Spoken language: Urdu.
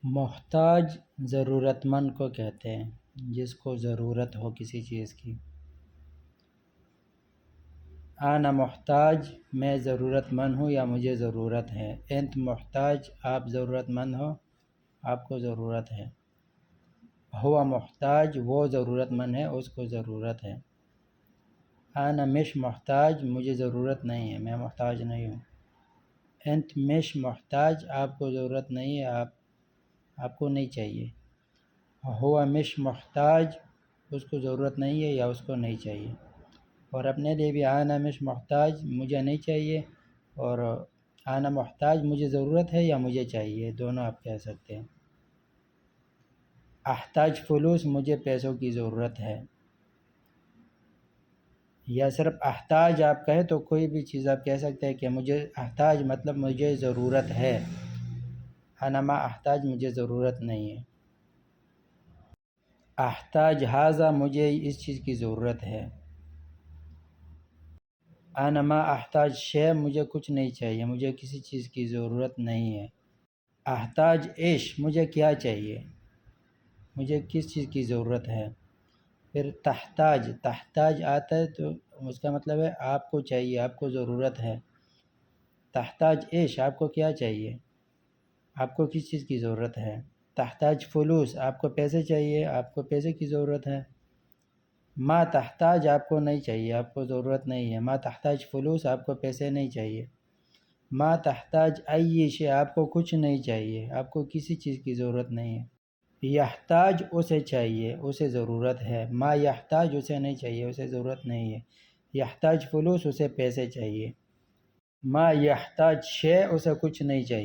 محتاج ضرورت مند کو کہتے ہیں، جس کو ضرورت ہو کسی چیز کی۔ انا محتاج، میں ضرورت مند ہوں یا مجھے ضرورت ہے۔ انت محتاج، آپ ضرورت مند ہو، آپ کو ضرورت ہے۔ ہوا محتاج، وہ ضرورت مند ہے، اس کو ضرورت ہے۔ انا مش محتاج، مجھے ضرورت نہیں ہے، میں محتاج نہیں ہوں۔ انت مش محتاج، آپ کو ضرورت نہیں ہے، آپ کو نہیں چاہیے۔ ہوا مش محتاج، اس کو ضرورت نہیں ہے یا اس کو نہیں چاہیے۔ اور اپنے لیے بھی انا مش محتاج، مجھے نہیں چاہیے، اور انا محتاج، مجھے ضرورت ہے یا مجھے چاہیے، دونوں آپ کہہ سکتے ہیں۔ احتاج فلوس، مجھے پیسوں کی ضرورت ہے، یا صرف احتاج آپ کہیں تو کوئی بھی چیز آپ کہہ سکتے ہیں کہ مجھے احتاج مطلب مجھے ضرورت ہے۔ انا ما احتاج، مجھے ضرورت نہیں ہے۔ احتاج ھذا، مجھے اس چیز کی ضرورت ہے۔ انا ما احتاج شیء، مجھے کچھ نہیں چاہیے، مجھے کسی چیز کی ضرورت نہیں ہے۔ احتاج ایش، مجھے کیا چاہیے، مجھے کس چیز کی ضرورت ہے۔ پھر تحتاج آتا ہے تو اس کا مطلب ہے آپ کو چاہیے، آپ کو ضرورت ہے۔ تحتاج ایش، آپ کو کیا چاہیے، آپ کو کس چیز کی ضرورت ہے۔ تحتاج فلوس، آپ کو پیسے چاہیے، آپ کو پیسے کی ضرورت ہے۔ ما تحتاج، آپ کو نہیں چاہیے، آپ کو ضرورت نہیں ہے۔ ما تحتاج فلوس، آپ کو پیسے نہیں چاہیے۔ ما تحتاج ای شیء، آپ کو کچھ نہیں چاہیے، آپ کو کسی چیز کی ضرورت نہیں ہے۔ یحتاج، اسے چاہیے، اسے ضرورت ہے۔ ما یحتاج، اسے نہیں چاہیے، اسے ضرورت نہیں ہے۔ یحتاج فلوس، اسے پیسے چاہیے۔ ما یحتاج شیء، اسے کچھ نہیں چاہیے۔